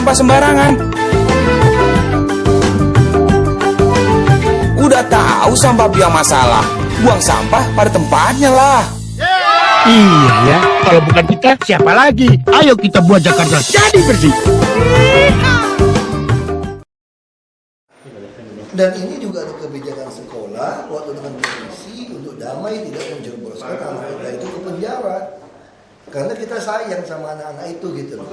sampah sembarangan. Udah tahu sampah biang masalah, buang sampah pada tempatnya lah. Iya ya, kalau bukan kita siapa lagi? Ayo kita buat Jakarta jadi bersih. Dan ini juga ada kebijakan sekolah waktu dengan polisi untuk damai tidak menjerumuskan anak-anak itu ke penjara. Karena kita sayang sama anak-anak itu gitu loh.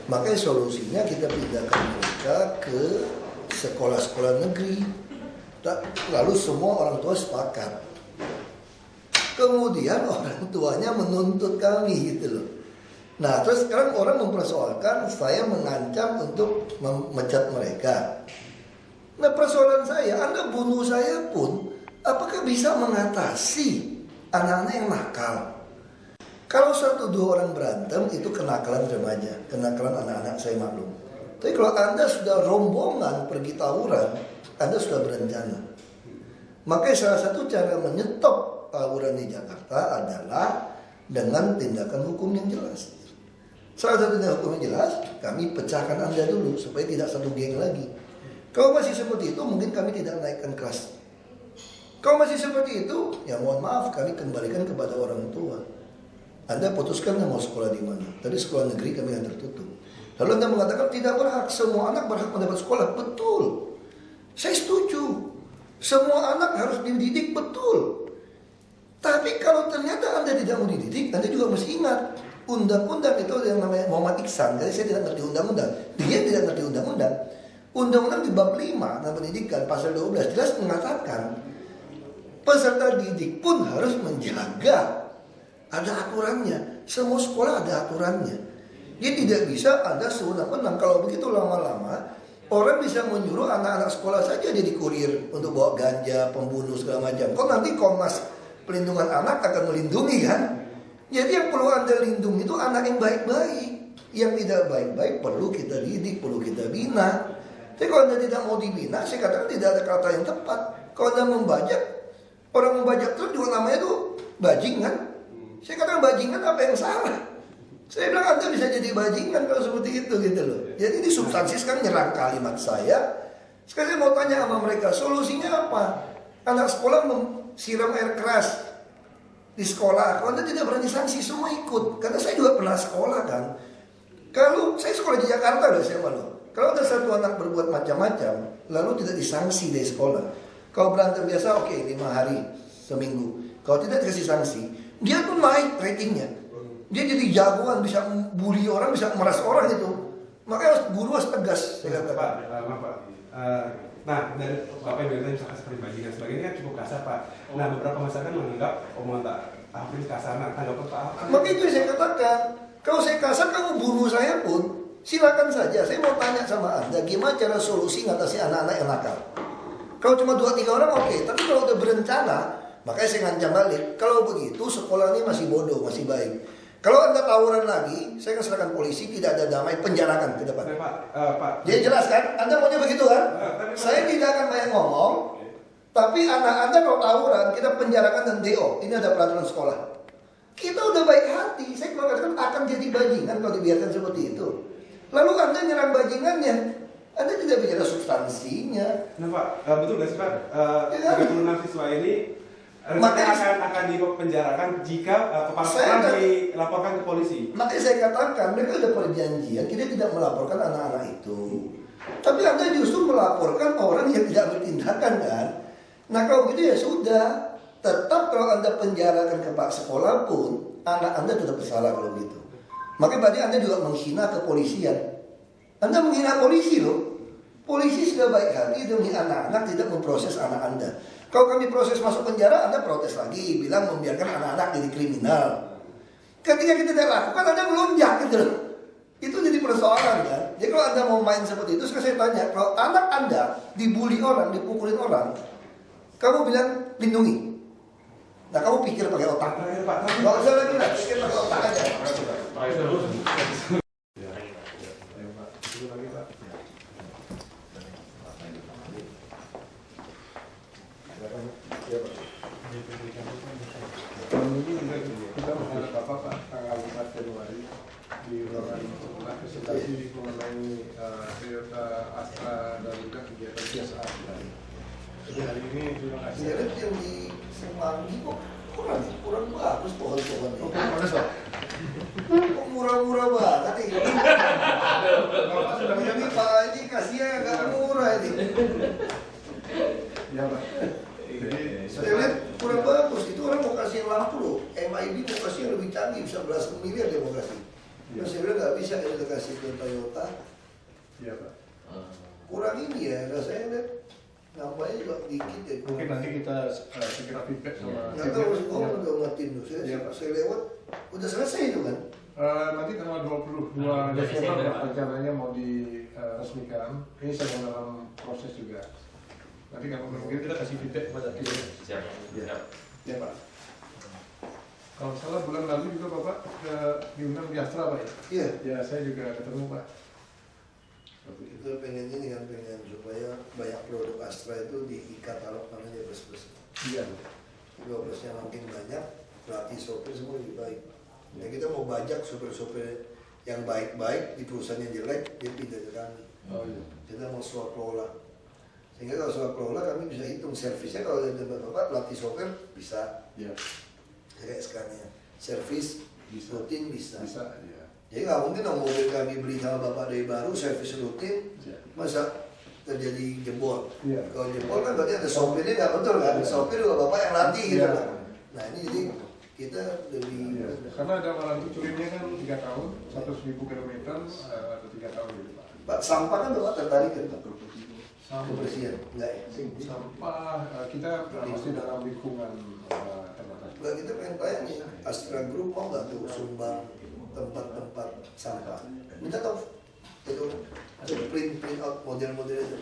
Makanya solusinya kita pindahkan mereka ke sekolah-sekolah negeri. Lalu semua orang tua sepakat. Kemudian orang tuanya menuntut kami gitu loh. Nah terus sekarang orang mempersoalkan saya mengancam untuk memecat mereka. Nah persoalan saya, Anda bunuh saya pun, apakah bisa mengatasi anak-anak yang nakal? Kalau 1-2 orang berantem, itu kenakalan remaja, kenakalan anak-anak saya maklum. Tapi kalau Anda sudah rombongan pergi tawuran, Anda sudah berencana. Makanya salah satu cara menyetop tawuran di Jakarta adalah dengan tindakan hukum yang jelas. Salah satu tindakan hukum yang jelas, kami pecahkan Anda dulu, supaya tidak satu geng lagi. Kalau masih seperti itu, mungkin kami tidak naikkan kelas. Kalau masih seperti itu, ya mohon maaf, kami kembalikan kepada orang tua. Anda putuskan mau sekolah di mana. Tadi sekolah negeri kami akan tertutup. Lalu Anda mengatakan tidak berhak, semua anak berhak mendapat sekolah. Betul, saya setuju. Semua anak harus dididik, betul. Tapi kalau ternyata Anda tidak mau dididik, Anda juga mesti ingat undang-undang itu yang namanya Muhammad Iksan. Jadi saya tidak ngerti undang-undang, dia tidak ngerti undang-undang. Undang-undang di bab 5 tentang pendidikan pasal 12 jelas mengatakan peserta didik pun harus menjaga, ada aturannya. Semua sekolah ada aturannya. Jadi tidak bisa ada sewenang-wenang. Kalau begitu lama-lama orang bisa menyuruh anak-anak sekolah saja jadi kurir untuk bawa ganja, pembunuh segala macam. Kok nanti Komnas Pelindungan Anak akan melindungi kan? Jadi yang perlu Anda lindungi itu anak yang baik-baik. Yang tidak baik-baik perlu kita didik, perlu kita bina. Tapi kalau Anda tidak mau dibina, saya katakan tidak ada kata yang tepat. Kalau Anda membajak, orang membajak terus juga namanya tuh bajingan. Saya katakan bajingan apa yang salah? Saya bilang Anda bisa jadi bajingan kalau seperti itu gitu loh. Jadi ini substansi sekarang nyerang kalimat saya. Sekarang saya mau tanya sama mereka, solusinya apa? Anak sekolah siram air keras di sekolah. Kalau Anda tidak berani sanksi, semua ikut. Karena saya juga pernah sekolah kan. Kalau saya sekolah di Jakarta loh, saya malu. Kalau ada satu anak berbuat macam-macam, lalu tidak disanksi dari sekolah. Kalau berantem biasa, oke, 5 hari, seminggu. Kalau tidak dikasih sanksi, dia tuh naik ratingnya. Dia jadi jagoan, bisa bully orang, bisa meras orang itu. Makanya guru harus tegas. Saya katakan. Pak. Nah, dari Bapak yang bilang misalkan seperti bajingan sebagainya kan cukup kasar Pak. Nah, beberapa masyarakat menganggap omongan Pak Ahok ini kasar. Nah, tanggapan Pak Ahok. Maka itu saya katakan, kalau saya kasar, kamu bunuh saya pun, silakan saja. Saya mau tanya sama Anda, gimana cara solusi ngatasi anak-anak yang nakal? Kalau cuma 2-3 orang oke, tapi kalau udah berencana, makanya saya ngancam balik. Kalau begitu sekolah ini masih bodoh, masih baik. Kalau Anda tawuran lagi, saya akan serahkan polisi, tidak ada damai, penjarakan ke depan. Pak. Jadi jelas kan? Anda maunya begitu kan? Saya tidak akan banyak ngomong, tapi anak Anda kalau tawuran, kita penjarakan dan DO. Ini ada peraturan sekolah. Kita udah baik hati, saya katakan akan jadi bajingan kalau dibiarkan seperti itu. Lalu Anda nyerang bajingannya, Anda tidak bicara substansinya. Nah Pak, betul nggak sih Pak? 36 siswa ini makanya akan dipenjarakan jika kepala sekolah dilaporkan ke polisi. Makanya saya katakan mereka ada perjanjian, kita tidak melaporkan anak-anak itu. Tapi Anda justru melaporkan orang yang tidak bertindakan kan. Nah kalau begitu ya sudah. Tetap kalau Anda penjarakan kepala sekolah pun, anak Anda tetap bersalah kalau begitu. Makanya berarti Anda juga menghina kepolisian. Anda menghina polisi loh. Polisi sudah baik hati demi anak-anak tidak memproses anak Anda. Kalau kami proses masuk penjara, Anda protes lagi, bilang membiarkan anak-anak jadi kriminal. Ketika kita tidak lakukan, Anda melunjak gitu loh. Itu jadi persoalan kan. Jadi kalau Anda mau main seperti itu, sekarang saya tanya, kalau anak Anda dibully orang, dipukulin orang, kamu bilang lindungi. Nah kamu pikir pakai otak. Gak usah lagi lah, pikir pakai otak aja. Kita menghadap Bapak tanggal 4 Januari di ruangan presentasi mengenai dan juga kegiatan CSR. Jadi hari ini terima kasih. Saya lihat yang di Semanggi kok kurang bagus pohon-pohonnya. Oke, mana Pak? Kok murah-murah banget nih? Bapak sudah Ini Pak Haji kasihnya agak murah ini. Ya Pak. Jadi Saya lihat kurang bagus. Itu orang mau kasih lampu loh. MIB mau kasih yang lebih canggih, bisa belasan miliar dia mau kasih. Terus saya bilang nggak bisa kita kasih ke Toyota. ya Pak. Kurang ini ya. Nah, saya lihat nampaknya juga dikit ya. Mungkin nanti kita segera feedback sama Nggak tahu masih ngomong udah ngatin tuh. Iya, Pak. Saya lewat udah selesai itu kan. Nanti tanggal 22 Desember rencananya mau diresmikan. Ini sedang dalam proses juga. Nanti kalau mungkin kita kasih feedback pada tim. Siap. Ya Pak. Kalau salah bulan lalu juga Bapak diundang di Astra Pak ya? Iya. Ya saya juga ketemu Pak. Itu pengen ini kan, pengen supaya banyak produk Astra itu di katalog namanya bus-bus. Iya. Kalau busnya makin banyak, pelatih sopir semua lebih baik. Nah, kita mau bajak sopir-sopir yang baik-baik di perusahaan yang jelek, dia pindah ke kami. Oh iya. Kita mau swap kelola. Sehingga kalau swap kelola kami bisa hitung servisnya. Kalau ada bapak pelatih sopir bisa. Iya. Kayak sekarang servis Bisa. rutin bisa. Bisa. Ya. Jadi nggak mungkin dong mobil kami beli sama bapak dari baru servis rutin, Iya. masa terjadi jebol. Iya. Kalau jebol kan berarti ada sopirnya nggak betul kan? Iya. Sopir juga bapak yang latih gitu Iya. kan. Nah ini jadi kita lebih Iya. Karena ada waranti curinya kan 3 tahun, 100.000 kilometer atau 3 tahun gitu Pak. Pak sampah kan bapak tertarik kan Pak? Kebersihan enggak ya? Sampah kita masih dalam lingkungan terbatas. Enggak, kita pengen tanya nih, Astra Group mau nggak tuh sumbang tempat-tempat sampah? Minta tahu itu print out model-model itu.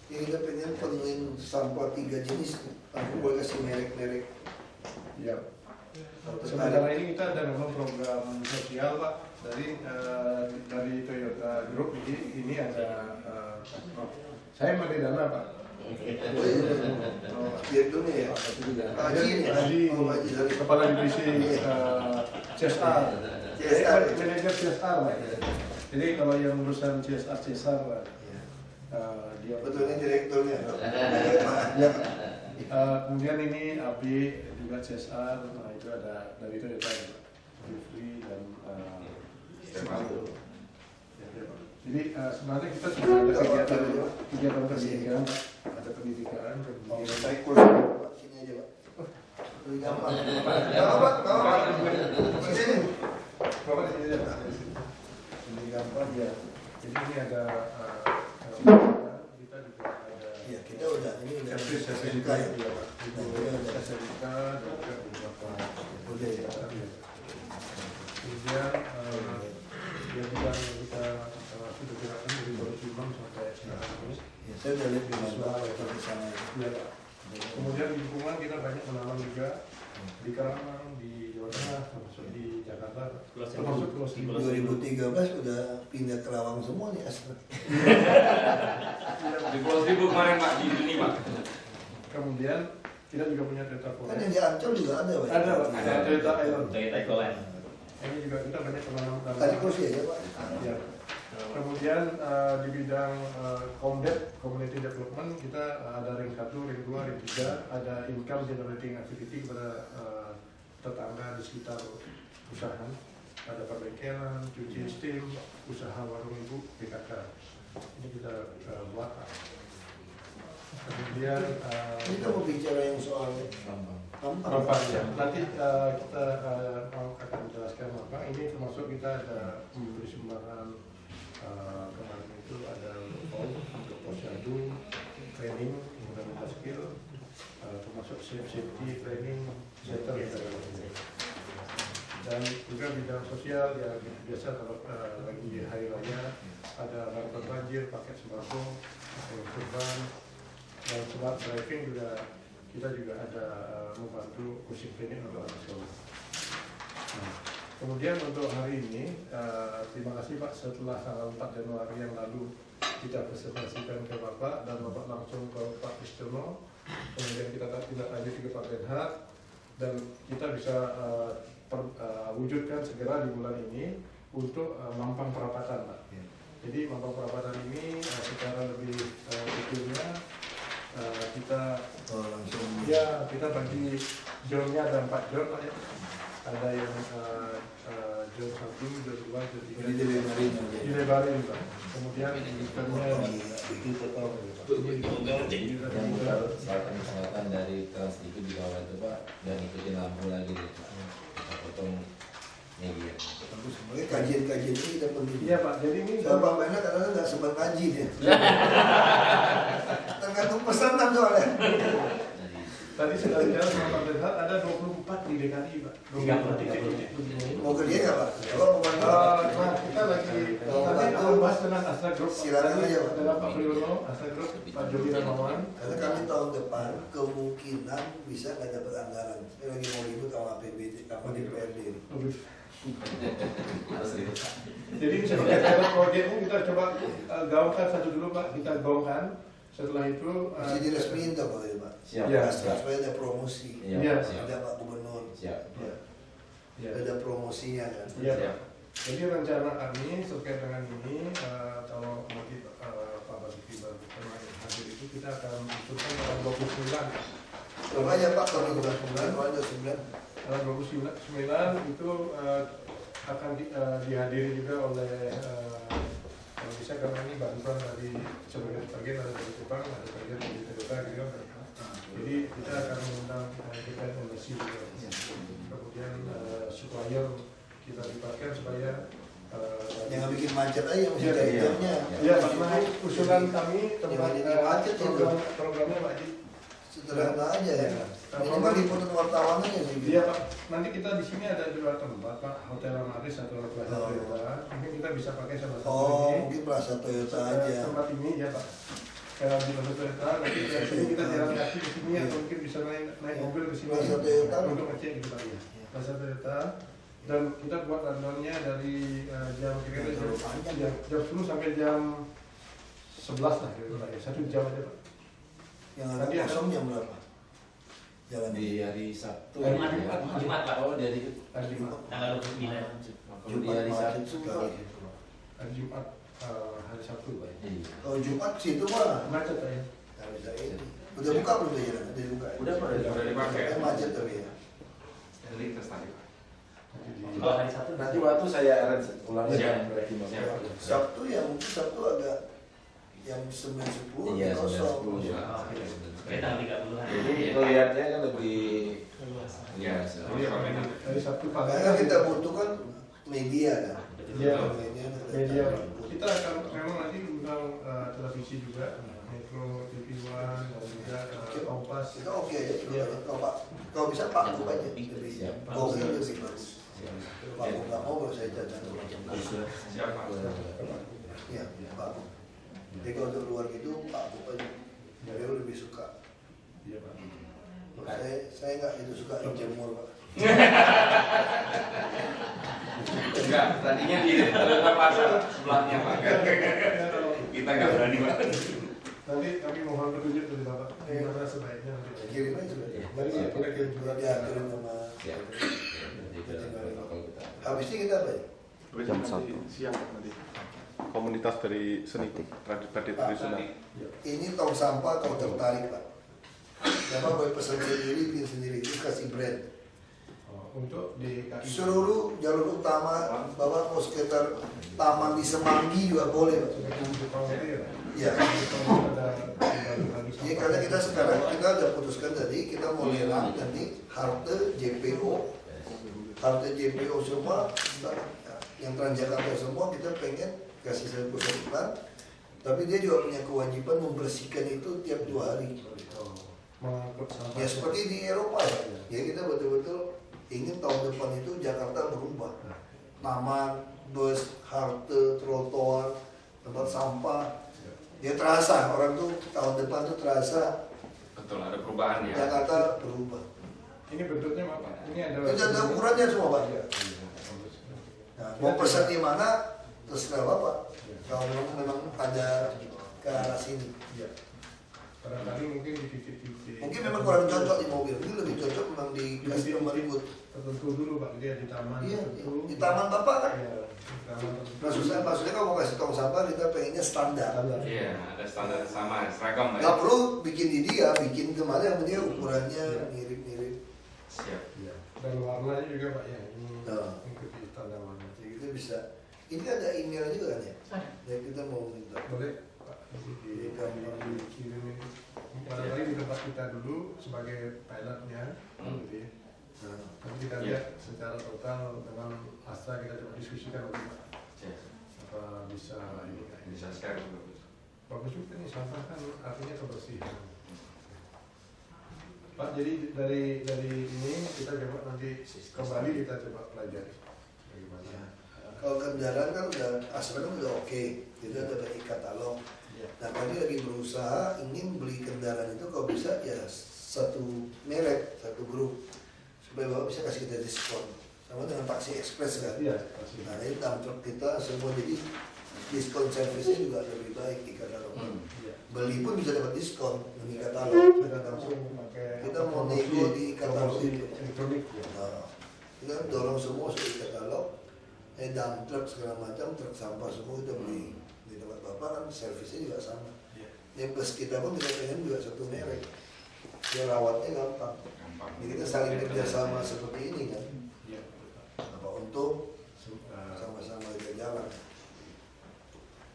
Yang kita pengen penuhin sampah 3 jenis. Aku boleh kasih merek-merek. Iya. Kalau Sementara tertarik. ini kita ada memang program sosial Pak dari Toyota Group ini ada saya memberi dana Pak. Oh, iya. Biar dulu ya. Haji ini ya? Haji, Oh, Haji dari Kepala Divisi CSR. CSR. Manajer CSR Pak. Jadi kalau yang urusan CSR Pak, dia Betul ini direkturnya. Ya. Kemudian ini Abi juga CSR, nah itu ada dari Toyota Jufri dan jadi sebenarnya kita sudah ada kegiatan pendidikan, ada pendidikan, Mau saya kursus Pak, sini aja Pak. Lebih gampang. Gampang Pak. Sini. Bapak di sini aja. Lebih gampang ya. Jadi ini ada kita juga ada. Iya, kita udah ini udah SMK ya. ya Pak. Itu SMK dan juga beberapa Udah ya. kemudian yang kita sudah gerakan dari Borobudur sampai sekarang ini. Ya, saya udah lihat di mahasiswa waktu di sana. Ya Pak. Kemudian di lingkungan kita banyak menanam juga di Karawang, di Jawa Tengah, termasuk di Jakarta, termasuk Pulau Seribu. 2013 udah pindah ke Lawang semua nih Astra. Di Pulau Seribu kemarin Pak di sini Pak. Kemudian kita juga punya Toyota Kan Forest. yang di Ancol juga ada Pak. Ada Pak, ada Toyota Iron. Toyota Ecoland. Ini juga kita banyak menanam Tadi kursi aja Pak. Ya. Kemudian di bidang Comdet, Community Development, kita ada ring 1, ring 2, ring 3, ada income generating activity kepada tetangga di sekitar usaha. Ada perbengkelan, cuci steam, usaha warung ibu, PKK. Ini kita buat. Kemudian Kita mau bicara yang soal Bapak ya, nanti kita akan menjelaskan Bapak. Ini termasuk kita ada memberi sumbangan kemarin itu ada untuk posyandu, training, kemudian skill, termasuk safety training center dan juga bidang sosial ya biasa kalau lagi hari raya ada bantuan banjir, paket sembako, kurban dan smart driving juga. Kita juga ada membantu kursi training untuk anak sekolah. Nah, kemudian untuk hari ini, terima kasih Pak setelah tanggal 4 Januari yang lalu kita presentasikan ke Bapak dan Bapak langsung ke Pak Kristiono. Kemudian kita tindak lanjut ke Pak Benhard dan kita bisa wujudkan segera di bulan ini untuk Mampang Perapatan Pak. Jadi Mampang Perapatan ini secara lebih detailnya kita langsung ya kita bagi zonnya ada 4 zon Pak ya. Ada yang zon 1, zon 2, zon 3. jadi dilebarin aja. Dilebarin Pak. Kemudian sistemnya di total. Yang selatan dari Trans itu di bawah itu Pak, dan ikutin lampu lagi deh Pak. Kita potong media. Bagus, sebenarnya kajian-kajian ini kita penting. Iya Pak, jadi ini Bapak Menak kadang-kadang nggak sempat ngaji dia. Tergantung pesanan soalnya. tadi sudah bicara sama Pak Benhar ada 24 di DKI Pak. 24 Mau ke dia nggak Pak? Kalau mau bantu, Nah, kita lagi nanti akan bahas tentang Astra Group. Silakan aja, Pak. Ada Pak Priyono, Astra Group, Pak Jody Darmawan. karena kami tahun depan kemungkinan bisa nggak dapat anggaran. Saya lagi mau ribut sama APBD, sama DPRD. Harus itu. Jadi sebagai pilot project ini kita coba gaungkan satu dulu Pak, kita gaungkan. Setelah itu Mesti diresmiin tak Pak? Pak? Siap. Ya. Siap. Supaya ada promosi. Iya. Iya. Ada Pak Gubernur. Siap. Ya. ya. Ada promosinya kan. Iya. Siap. Jadi rencana kami terkait dengan ini kalau nanti Pak Basuki Cahayapurnama hadir itu kita akan usulkan tanggal 29. Coba aja Pak, kalau udah 9, kalau ada 9. Tanggal 29 itu akan dihadiri juga oleh kalau bisa karena ini bantuan dari sebagian ada dari Jepang, ada bagian dari Toyota gitu. Jadi kita akan mengundang kita energi juga. Kemudian supplier kita libatkan supaya Jangan bikin macet aja mesti Iya, ada iya. jamnya. ya karena usulan kami tentang Jangan jadi macet itu. programnya Pak Haji. Sederhana aja ya. Iya. Minimal liputan wartawan aja sih. Iya Pak, nanti kita di sini ada 2 tempat Pak, Hotel Amaris atau Plaza Oh. Toyota. Mungkin kita bisa pakai salah satu Oh, ini. mungkin Plaza Toyota aja. Tempat ini ya Pak. Kalau di Plaza Toyota nanti kita jalan kaki di sini atau mungkin bisa naik mobil ke sini Plaza Toyota. untuk ngecek gitu Pak ya. Plaza Toyota dan kita buat rundownnya dari jam kira-kira jam 10 sampai jam 11 lah kira-kira ya. 1 jam aja Pak. Yang ada Tadi ada- kosong jam berapa? Jalan Di hari Sabtu. Jumat, ya. Jumat, Pak. Oh, dari Hari Jumat. Tanggal 29. kalau di hari macet Sabtu sekali. Hari Jumat hari Sabtu Pak. Iya. Kalau Jumat situ mah Macet Pak ya. nggak bisa ini. Udah buka belum tuh jalan? Udah buka. Udah Pak. Udah dipakai. Macet tapi ya. Lintas tadi, Pak. Nanti Kalau hari Sabtu Nanti waktu saya arrange ulang Siap. berarti Bang. Siap. Sabtu ya mungkin Sabtu agak jam 9.10 Iya, kosong. 9.10 ya. Oke, tanggal 30-an. Jadi melihatnya kan lebih Iya. hari Sabtu pagi. Karena kita butuhkan media kan. Iya. Media Media. Kita akan memang nanti undang televisi juga, Metro TV One dan juga Kompas. Kita oke aja. Iya. Kalau bisa Pak Gub aja. Lebih Siap. Gub itu lebih bagus. Kalau Pak Gub nggak mau baru saya cacat. Siap, Pak. Iya, Pak Gub. Jadi kalau untuk luar gitu Pak Gub aja. Beliau lebih suka. Iya Pak. Saya nggak itu suka jemur Pak. Enggak, tadinya di Toyota Pasar sebelahnya, Pak. Kita nggak berani, Pak. Nanti kami mohon petunjuk dari Bapak. Gimana sebaiknya nanti. Kirim aja sudah. Mari kita kirim surat. Ya kirim sama. Siap. Jadi ke protokol kita. Habisnya kita apa ya? Jam 1 siang nanti komunitas dari seni batik tradisional. Ini tong sampah kalau tertarik Pak. Bapak boleh pesan sendiri, bikin sendiri, itu kasih brand. Untuk DKI. Seluruh jalur utama, Bapak mau sekitar taman di Semanggi juga boleh Pak. Jepang itu ya. Iya. Ada Ya karena kita sekarang kita udah putuskan tadi kita mau lelang nanti halte JPO, halte JPO semua yang Transjakarta semua kita pengen kasih servis iklan, tapi dia juga punya kewajiban membersihkan itu tiap 2 hari. mengangkut sampah. Ya seperti di Eropa ya. Ya kita betul-betul ingin tahun depan itu Jakarta berubah. Taman, bus, halte, trotoar, tempat sampah. Dia terasa orang tuh tahun depan tuh terasa Betul, ada perubahan ya. Jakarta berubah. Ini bentuknya apa? Ini adalah. Itu ada ukurannya semua Pak. Iya. Nah, mau pesan di mana terserah Bapak. Kalau memang ada ke arah sini. Iya. Barangkali mungkin di titik-titik. Mungkin memang kurang cocok di mobil. Ini lebih cocok memang di di customer good. Tertentu dulu Pak, dia di taman Iya, tertentu. di taman Bapak kan. Iya, di taman tertentu. Maksudnya kalau mau kasih tong sampah kita pengennya standar. Iya, ada standar sama, seragam Nggak perlu bikin di dia, bikin kemana yang dia ukurannya Iya. mirip-mirip. Siap. Iya. Dan warnanya juga Pak ya, ini Nah. mengikuti standar warna. Jadi kita bisa. Ini ada email juga kan ya? Jadi kita mau minta. Boleh Pak, nanti dikirimin. Barangkali di tempat kita dulu sebagai pilotnya, gitu ya. Nah, Nanti kita lihat secara total dengan Astra kita coba diskusikan nanti Pak. Siap. Apa bisa ini kayak Bisa sekarang bagus. bagus juga nih, sampah kan artinya kebersihan. Pak, jadi dari ini kita coba nanti kembali kita coba pelajari bagaimana. ya. Kalau kendaraan kan udah Astra kan udah oke, kita udah ada e-katalog. Iya. Nah kami lagi berusaha ingin beli kendaraan itu kalau bisa ya satu merek, satu grup supaya Bapak bisa kasih kita diskon. Sama dengan taksi ekspres kan. Iya, pasti. Nah ini dump truck kita semua jadi diskon servisnya juga lebih baik di katalog. Iya. Beli pun bisa dapat diskon di katalog. Dengan Langsung langsung pakai kita mau nego di katalog promosi itu. elektronik ya. Nah, kita dorong semua di katalog. Dump truck segala macam, truk sampah semua kita beli di tempat Bapak kan servisnya juga sama. Iya. Yang plus kita pun kita pengen juga satu merek. Ya rawatnya gampang. Gampang. Jadi kita saling kerjasama seperti ini kan. Iya. Apa untung Sama. sama-sama kita jalan.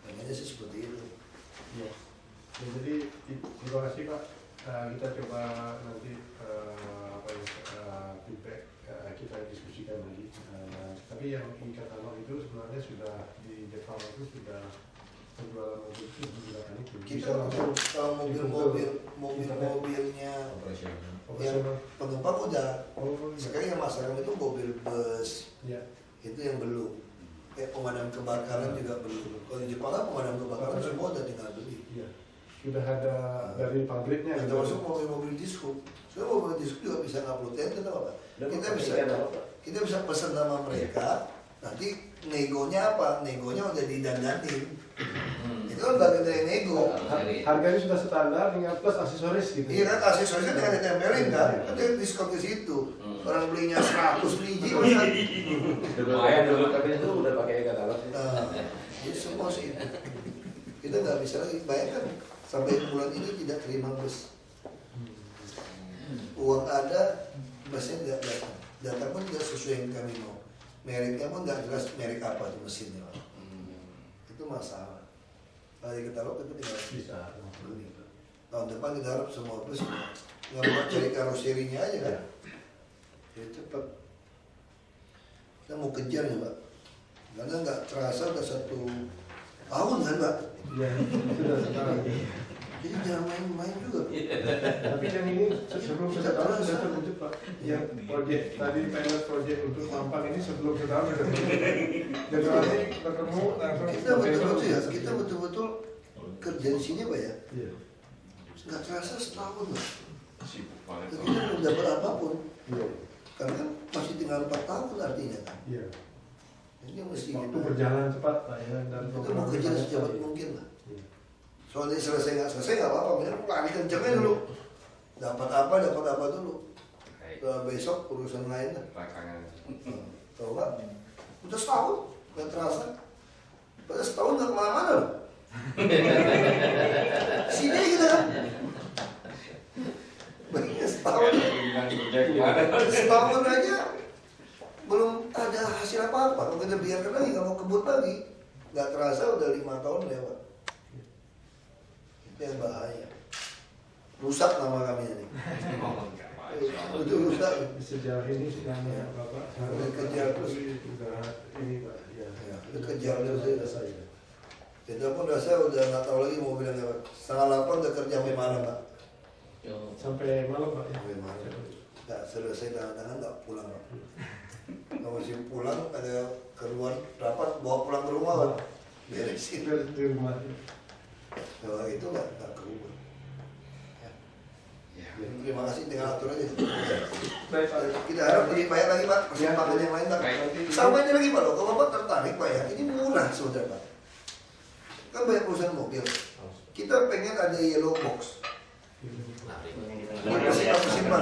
Pengennya sih seperti itu. Iya. Ya, jadi terima kasih Pak. Kita coba nanti apa ya feedback kita diskusikan lagi. Tapi yang e-katalog itu sebenarnya sudah di Jepang itu sudah penjualan mobil itu menggunakan itu. Kita kalau mobilnya Operasional. yang penumpang udah. Oh, iya. Sekarang yang masalah itu mobil bus Iya. itu yang belum. Kayak pemadam kebakaran juga belum. Kalau di Jepang kan pemadam kebakaran semua udah tinggal beli. Iya. Sudah ada dari pabriknya. Nah, termasuk mobil-mobil disco. Soalnya mobil disco juga bisa ngupload tenda apa? Kita bisa pesan nama mereka. Nanti negonya apa? Negonya udah didandanin. Itu kan bagian dari nego. Harganya sudah standar dengan plus aksesoris gitu. Iya kan aksesorisnya tinggal ditempelin kan? Kan dia diskon ke situ. Orang belinya 100 biji masa. Lumayan dulu. Tapi itu udah pakai katalog. Nah, jadi semua sih itu. Kita nggak bisa lagi bayangkan sampai bulan ini tidak terima bus. Uang ada, busnya tidak datang. Datang pun tidak sesuai yang kami mau. Mereknya pun nggak jelas merek apa di mesinnya. Itu masalah. Kalau di katalog itu tinggal Bisa. beli. Tahun depan kita harap semua bus nggak cari karoserinya aja kan. Ya cepat. Kita mau kejar ya Pak. Karena nggak terasa udah 1 tahun kan Pak. Iya, sudah sekarang. Jadi jangan main-main juga. Tapi yang ini sebelum setahun sudah terwujud Pak. Yang proyek tadi pilot proyek untuk Mampang ini sebelum setahun sudah terwujud. Generasi bertemu langsung. Kita betul-betul ya, kita betul-betul kerja di sini Pak ya. Iya. Nggak terasa setahun loh. Sibuk banget. Kita belum dapat apapun. Iya. Karena kan masih tinggal 4 tahun artinya kan. Iya. Ini mesti Waktu kita, berjalan cepat Pak ya dan kita mau kejar secepat mungkin lah. Iya. Soalnya selesai nggak apa-apa, bener lari kencengnya dulu. Dapat apa dulu. Baik. Besok urusan lain lah. Belakangan. Tahu nggak? Udah setahun, nggak terasa. Padahal setahun nggak kemana-mana loh. Sini kita kan. Baiknya setahun. Setahun aja belum ada hasil apa-apa. Kalau kita biarkan lagi, nggak mau kebut lagi, nggak terasa udah 5 tahun lewat. Itu yang bahaya. Rusak nama kami ini. Itu rusak. Sejauh ini selama Bapak Udah kejar terus. sudah ini Pak ya. Ya, udah kejar terus. Sudah saya. Kita pun rasa udah nggak tahu lagi mau bilang apa. 7:30 udah kerja sampai malam Pak. Sampai malam Pak ya. Sampai malam. Nggak selesai tangan-tangan nggak pulang Pak. Kalau masih pulang ada keluar rapat bawa pulang ke rumah Pak. Beresin. Di rumah. Kalau itu nggak keluar. Ya. Jadi terima kasih tinggal atur aja. Baik Pak. Kita harap lebih banyak lagi Pak perkembangan yang lain Pak. Baik. Sama aja lagi Pak loh. Kalau Bapak tertarik Pak ya, ini murah saudara Pak. Kan banyak perusahaan mobil. Kita pengen ada yellow box. Ini simpan.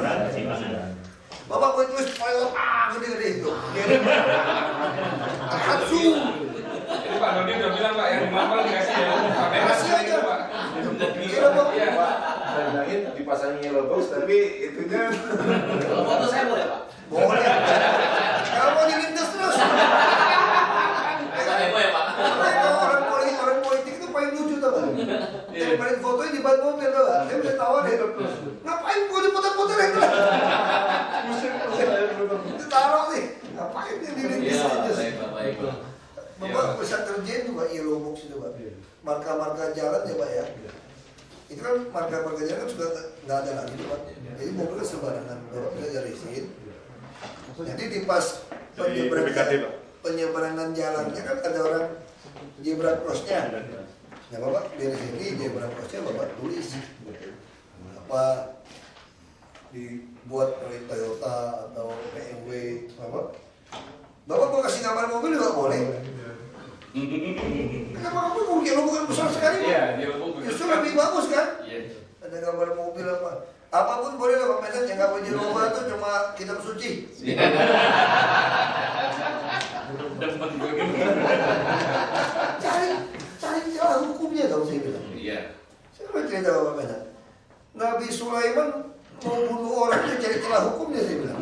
Bapak boleh tulis Toyota gede-gede itu. Hatsu. Ini Pak Dodi udah bilang Pak, yang di Mampang dikasih ya. Kasih aja. Pak. Kira Pak. Iya. Saya bilangin dipasangin yellow box tapi itunya Kalau foto saya boleh Pak? Boleh. Kalau mau dilindas terus. Saya ya Pak? Orang politik itu paling lucu tau gak? Yang paling fotonya di ban mobil tau gak? Saya bisa tawa deh. Ngapain gue diputar-putar itu? Ditaruh nih. Ngapain dia dilindas Iya, aja? baik Pak, baik Pak. Bapak bisa terjadi tuh Pak yellow box itu Pak. Marka-marka jalan ya Pak ya. Itu kan marka-marka jalan kan sudah nggak ada lagi tuh Pak. Jadi mobil kan sembarangan. Bapak bisa garisin. Jadi di pas penyeberangan jalannya kan ada orang zebra crossnya. Nah Bapak dari sini zebra crossnya Bapak tulis apa dibuat oleh Toyota atau BMW Bapak mau kasih gambar mobil juga boleh. Kenapa kamu mungkin lo bukan besar sekali Pak? Iya, dia lebih Justru lebih bagus kan? Iya. Ada gambar mobil apa? Apapun boleh lah Pak Medan, yang nggak boleh dirubah itu cuma kitab suci. Demen gue gitu. Cari celah hukumnya dong saya bilang. Iya. Saya mau cerita Pak Medan. Nabi Sulaiman mau bunuh orang dia cari celah hukumnya saya bilang.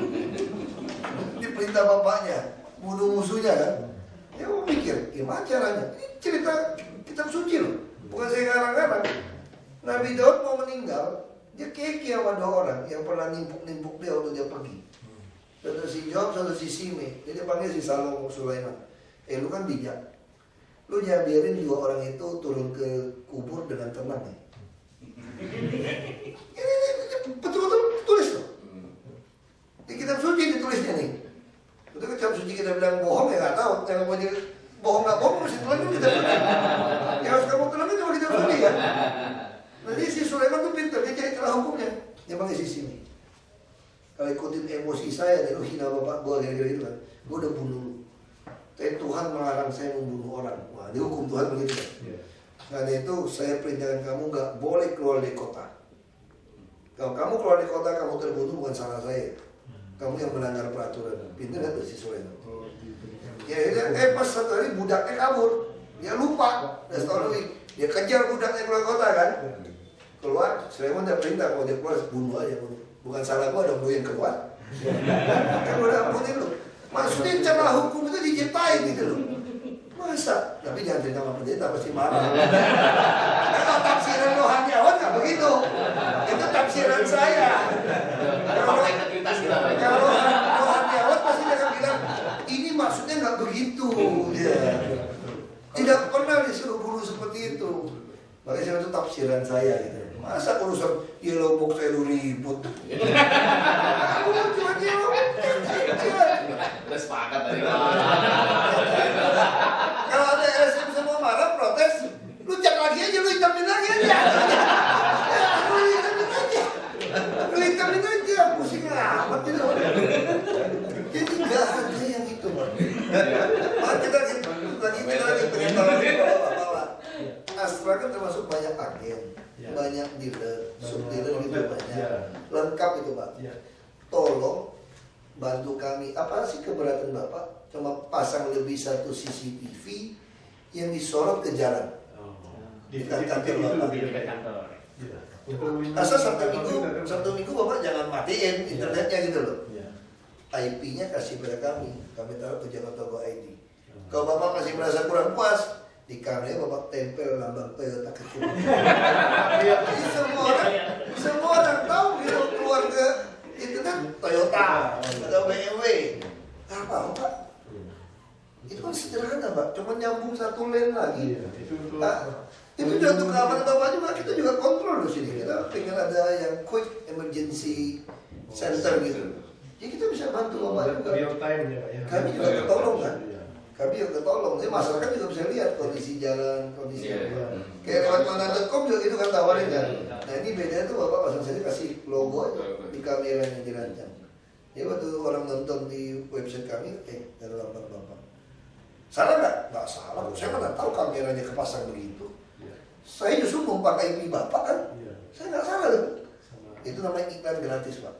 Diperintah bapaknya bunuh musuhnya kan. Ya mau mikir gimana caranya. Ini cerita kitab suci loh. Bukan saya ngarang-ngarang. Nabi Daud mau meninggal, dia keke sama 2 orang yang pernah nimpuk-nimpuk dia waktu dia pergi. Satu si Job, satu si Sime. Jadi dia panggil si Salomo Sulaiman. Lu kan bijak. Lu jangan biarin 2 orang itu turun ke kubur dengan tenang ya. Ini betul-betul tulis loh. Di kitab suci ditulisnya nih. Betul kan kitab suci kita bilang bohong ya nggak tahu. Yang mau jadi bohong nggak bohong mesti tulis dulu kitab suci. Yang harus kamu tulis cuma kitab suci ya. Jadi si Sulaiman tuh pintar, dia cari celah hukumnya. Dia panggil si Sime. Kalau ikutin emosi saya, dia lu hina bapak gua gara-gara itu kan. Gua udah bunuh. Tapi Tuhan melarang saya membunuh orang. Wah, dihukum Tuhan begitu kan. Karena itu saya perintahkan kamu nggak boleh keluar dari kota. Kalau kamu keluar dari kota, kamu terbunuh bukan salah saya. Kamu yang melanggar peraturan. Pintar nggak tuh si Sulaiman? Ya, pas satu hari budaknya kabur. Dia lupa. Dan setahun lagi dia kejar budaknya keluar kota kan. Keluar, Sulaiman udah perintah kalau dia keluar bunuh aja. Bukan salah gua dong, lu yang keluar. Kan udah ampunin lu. Maksudnya celah hukum itu diciptain gitu loh. Masa? Tapi jangan cerita sama pendeta pasti marah. Kalau tafsiran rohaniawan nggak begitu. Itu tafsiran saya. Kalau rohaniawan pasti dia akan bilang ini maksudnya nggak begitu. Tidak pernah disuruh guru seperti itu. Makanya itu tafsiran saya gitu. Masa urusan yellow box saya lu ribut? Aku cuma yellow box aja. Udah sepakat tadi. Kalau ada LSM semua marah protes, lu cek lagi aja, lu hitamin lagi aja. Lu hitamin aja, pusing amat itu. Jadi nggak ada yang itu Pak. Kita lagi pengen tahu bapak-bapak. Astra kan termasuk banyak agen, banyak dealer, sub-dealer gitu banyak. Lengkap itu Pak. Tolong bantu kami. Apa sih keberatan Bapak? Cuma pasang lebih 1 CCTV yang disorot ke jalan. Di kantor Bapak. Asal Sabtu Minggu Bapak jangan matiin internetnya gitu loh. IP-nya kasih pada kami taruh ke Jakarta.id. Kalau Bapak masih merasa kurang puas, di kameranya Bapak tempel lambang Toyota kecil. Jadi semua orang tahu gitu keluar ke internet Toyota atau BMW. Apa Pak? Itu kan sederhana Pak, cuma nyambung 1 lane lagi. Itu juga untuk keamanan Bapak juga, kita juga kontrol di sini. Kita pengen ada yang quick emergency center gitu. Jadi kita bisa bantu Bapak juga. Real time ya Pak ya. Kami juga ketolong kan. Kami juga ketolong. Jadi masyarakat juga bisa lihat kondisi jalan, kondisi kayak lewat mana.com juga gitu kan tawarin kan. Nah ini bedanya tuh Bapak pasang saja kasih logo aja di kamera yang dirancang. Jadi waktu orang nonton di website kami, ada lambang Bapak. Salah nggak? Nggak salah. Saya mana tahu kameranya kepasang begitu. Saya justru mau pakai IP Bapak kan. Saya nggak salah loh. Itu namanya iklan gratis, Pak.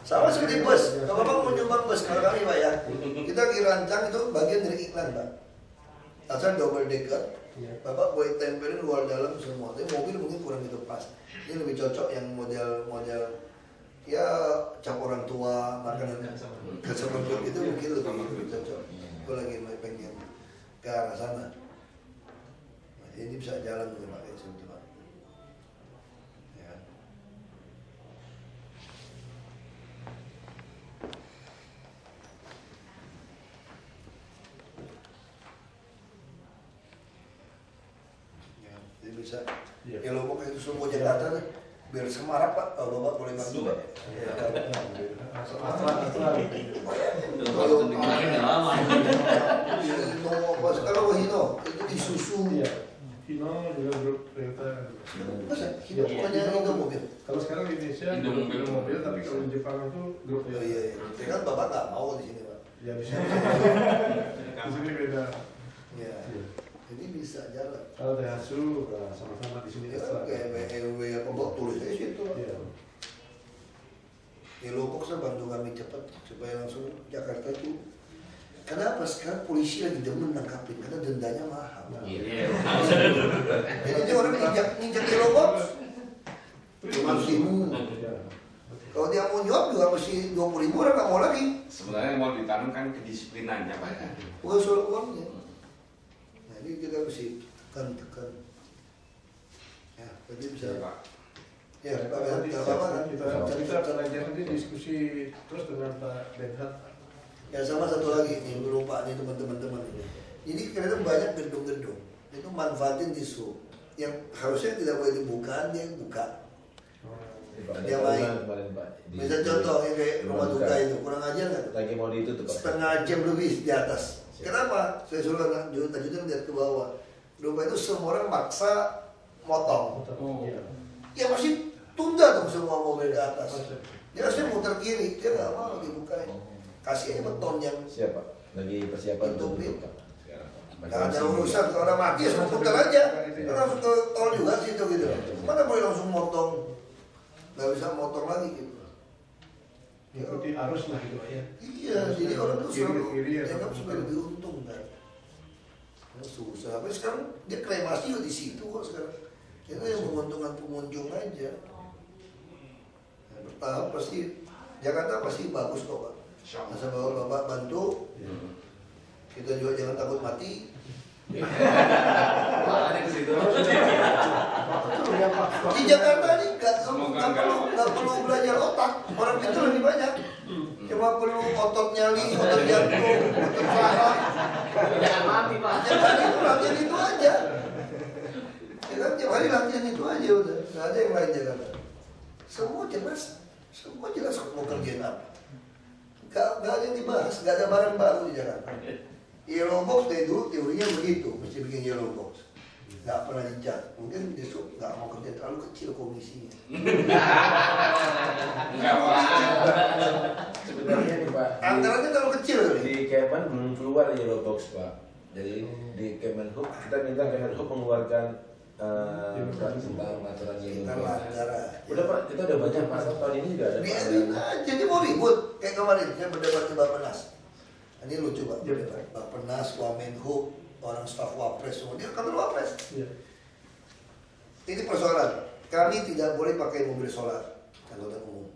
Sama seperti bus. Kalau Bapak mau nyumbang bus, kalau kami Pak ya, kita lagi rancang itu bagian dari iklan, Pak. Asal double decker, Bapak boleh tempelin luar dalam semua. Tapi mobil mungkin kurang gitu pas. Ini lebih cocok yang model ya cap orang tua, makanan kesemuanya itu mungkin lebih cocok. Gue lagi pengen ke arah sana. Nah, ini bisa jalan tuh Pak, kayak gitu Pak. Ya. Ya, jadi bisa. Ya lo pokoknya itu semua Jakarta nih, biar semarak Pak. Kalau Bapak boleh bantu Pak. Ya. Kalau Hino itu di susu. Hino juga grup kereta. Masa Hino bukannya Hino mobil? Kalau sekarang di Indonesia Indo mobil. tapi kalau di Jepang itu grup Oh iya. Kan Bapak nggak mau di sini Pak. Ya di sini. Di sini beda. Ya. Jadi bisa jalan. Kalau Daihatsu sama-sama di sini. Ya, kayak BMW apa Bapak tulis aja situ. Iya. Di Lombok saya bantu kami cepat supaya langsung Jakarta itu. Kenapa sekarang polisi lagi demen nangkapin karena dendanya mahal. Iya. Jadi dia orang ninjak di Lombok, 500.000. Kalau dia mau nyuap juga mesti 20.000, orang nggak mau lagi. Sebenarnya mau ditanamkan kedisiplinannya Pak. Bukan soal uangnya. Nah ini kita mesti tekan. Ya, jadi bisa. Pak. Ya, Pak Nanti apa kan? kita belajar nanti diskusi terus dengan Pak Benhat. Ya sama satu lagi nih, lupa nih teman-teman. Jadi ternyata banyak gedung-gedung itu manfaatin tisu yang harusnya tidak boleh dibuka, dia buka. Dia main. Bisa contoh yang kayak rumah duka itu kurang ajar nggak? Lagi mau ditutup. Setengah jam lebih di atas. Kenapa? Saya suruh lanjutin lihat ke bawah. Rumah itu semua orang maksa motong. Ya pasti tunda tuh semua mobil ke atas. Dia harusnya muter kiri, dia nggak mau dibukain. Kasih aja beton yang Siapa? Lagi persiapan untuk Tutupin. tutup, Pak. Sekarang, Pak. nggak ada urusan. Kalau orang mati ya semua putar aja. Kan langsung ke tol juga situ gitu. Mana boleh langsung motong? Nggak bisa motong lagi gitu. Ikuti arus lah gitu ya. Iya, jadi orang tuh selalu Kiri ya. dianggap sebagai lebih untung kan. Ya, susah. Tapi sekarang dia kremasi di situ kok sekarang. Itu yang menguntungkan pengunjung aja. Ya, bertahap pasti Jakarta pasti bagus kok Pak. Asal Bapak bantu. Kita juga jangan takut mati. Makanya ke situ. Di Jakarta ini nggak perlu belajar otak. Orang itu lebih banyak. Cuma perlu otot nyali, otot jantung, otot paha. Jangan mati Pak. Jangan itu latihan itu aja. Ya kan tiap hari latihan itu aja udah. Nggak ada yang lain Jakarta. Semua jelas mau kerjain apa. Nggak ada yang dibahas, nggak ada barang baru di Jakarta. Yellow box dari dulu teorinya begitu, mesti bikin yellow box. Nggak pernah dicat, mungkin besok nggak mau kerja terlalu kecil komisinya. Enggak Pak. Sebenarnya nih Pak, Anggarannya terlalu kecil kali. di Kemen belum keluar yellow box Pak. Jadi di Kemenhub kita minta Kemenhub mengeluarkan tentang aturan yellow Kita box. langgar. Udah Pak, kita udah banyak pasal tahun ini juga ada. Biarin aja, dia mau ribut. Kayak kemarin saya berdebat di Bappenas. Ini lucu Pak, berdebat. Bappenas, Wamenhub, orang staf Wapres semua. Dia kantor Wapres. Ini persoalan. Kami tidak boleh pakai mobil solar angkutan umum.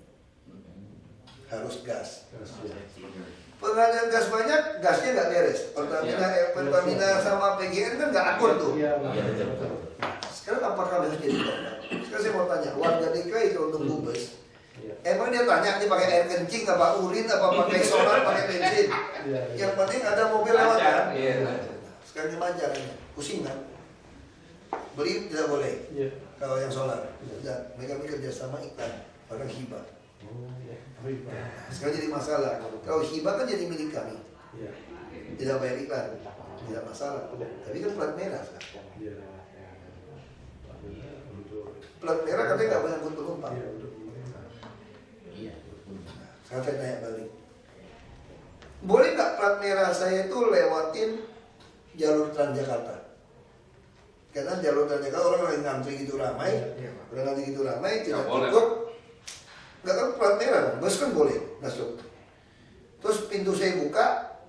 Harus gas. Pengadaan gas banyak, gasnya nggak beres. Pertamina sama PGN kan nggak akur tuh. Sekarang apakah harus jadi total? Sekarang saya mau tanya, warga DKI kalau nunggu bus, emang dia tanya nih pakai air kencing, apa urin, apa pakai solar, pakai bensin? Yang penting ada mobil lewat kan? Sekarang dimanja kan, pusing kan? Beli tidak boleh. Kalau yang solar, dan mereka kerja sama iklan, orang hibah. Sekarang jadi masalah. Kalau hibah kan jadi milik kami. Tidak bayar iklan, tidak masalah. Tapi kan plat merah sekarang. Plat merah katanya nggak boleh angkut penumpang. Sekarang saya tanya balik. Boleh nggak plat merah saya itu lewatin jalur Transjakarta? Karena jalur Transjakarta orang lagi ngantri gitu ramai, orang ngantri gitu ramai, tidak boleh. cukup. Nggak kan plat merah, bus kan boleh masuk. Terus pintu saya buka,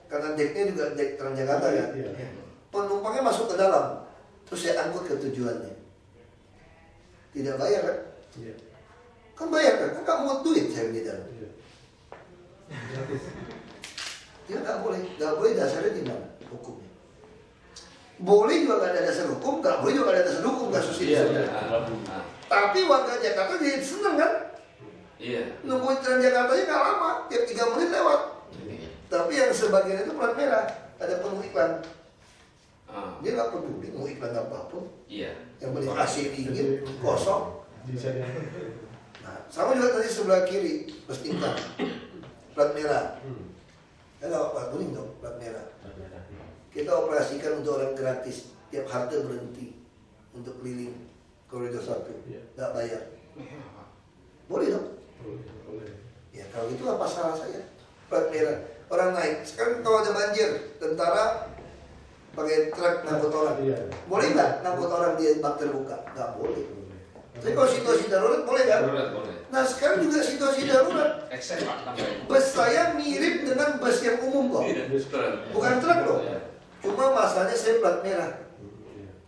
karena deknya juga dek Transjakarta ya. Penumpangnya masuk ke dalam, terus saya angkut ke tujuannya. Tidak bayar kan? Kan bayar kan? Kan nggak mau duit saya di dalam. Ya nggak boleh dasarnya di mana hukumnya? Boleh juga nggak ada dasar hukum, nggak boleh juga nggak ada dasar hukum kasus ini. Tapi warga Jakarta jadi seneng kan? Iya. Nungguin Transjakartanya nggak lama, tiap 3 menit lewat. Tapi yang sebagian itu plat merah, ada penuh iklan. Dia nggak peduli mau iklan apapun. Iya. Yang beli AC dingin, kosong. Nah, sama juga tadi sebelah kiri, bus tingkat, plat merah. Ada plat kuning dong, plat merah. Kita operasikan untuk orang gratis, tiap halte berhenti untuk keliling koridor 1, nggak bayar. Boleh dong? Ya kalau itu apa salah saya? Plat merah, orang naik. Sekarang kalau ada banjir, tentara pakai truk ngangkut orang. Boleh nggak ngangkut orang di bak terbuka? Nggak boleh. Tapi kalau situasi darurat boleh kan? Boleh. Nah sekarang juga situasi darurat. Bus saya mirip dengan bus yang umum kok. Bukan truk loh. Cuma masalahnya saya plat merah.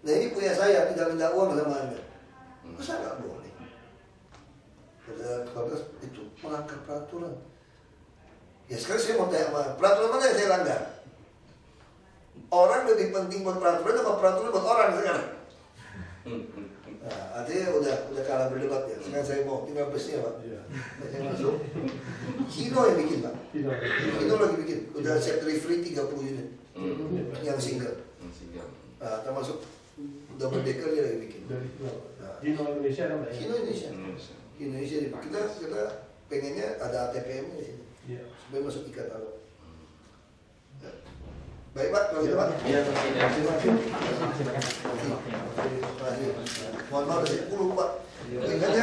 Nah ini punya saya, tidak minta uang sama Anda. Masa nggak boleh? Pada itu melanggar peraturan. Ya sekarang saya mau tanya, peraturan mana yang saya langgar? Orang lebih penting buat peraturan apa peraturan buat orang sekarang? Nah, artinya udah kalah berdebat ya. Sekarang saya mau tinggal busnya Pak. Saya masuk. Hino yang bikin Pak. Hino lagi bikin. Udah set free 30 unit. Yang single. Nah, termasuk double decker dia lagi bikin. Hino Indonesia namanya. Hino Indonesia. Indonesia kita pengennya ada ATPM di sini. Supaya masuk e-katalog. Baik Pak, kalau gitu Pak. Iya, Terima kasih. Mohon maaf, saya lupa. Ingatnya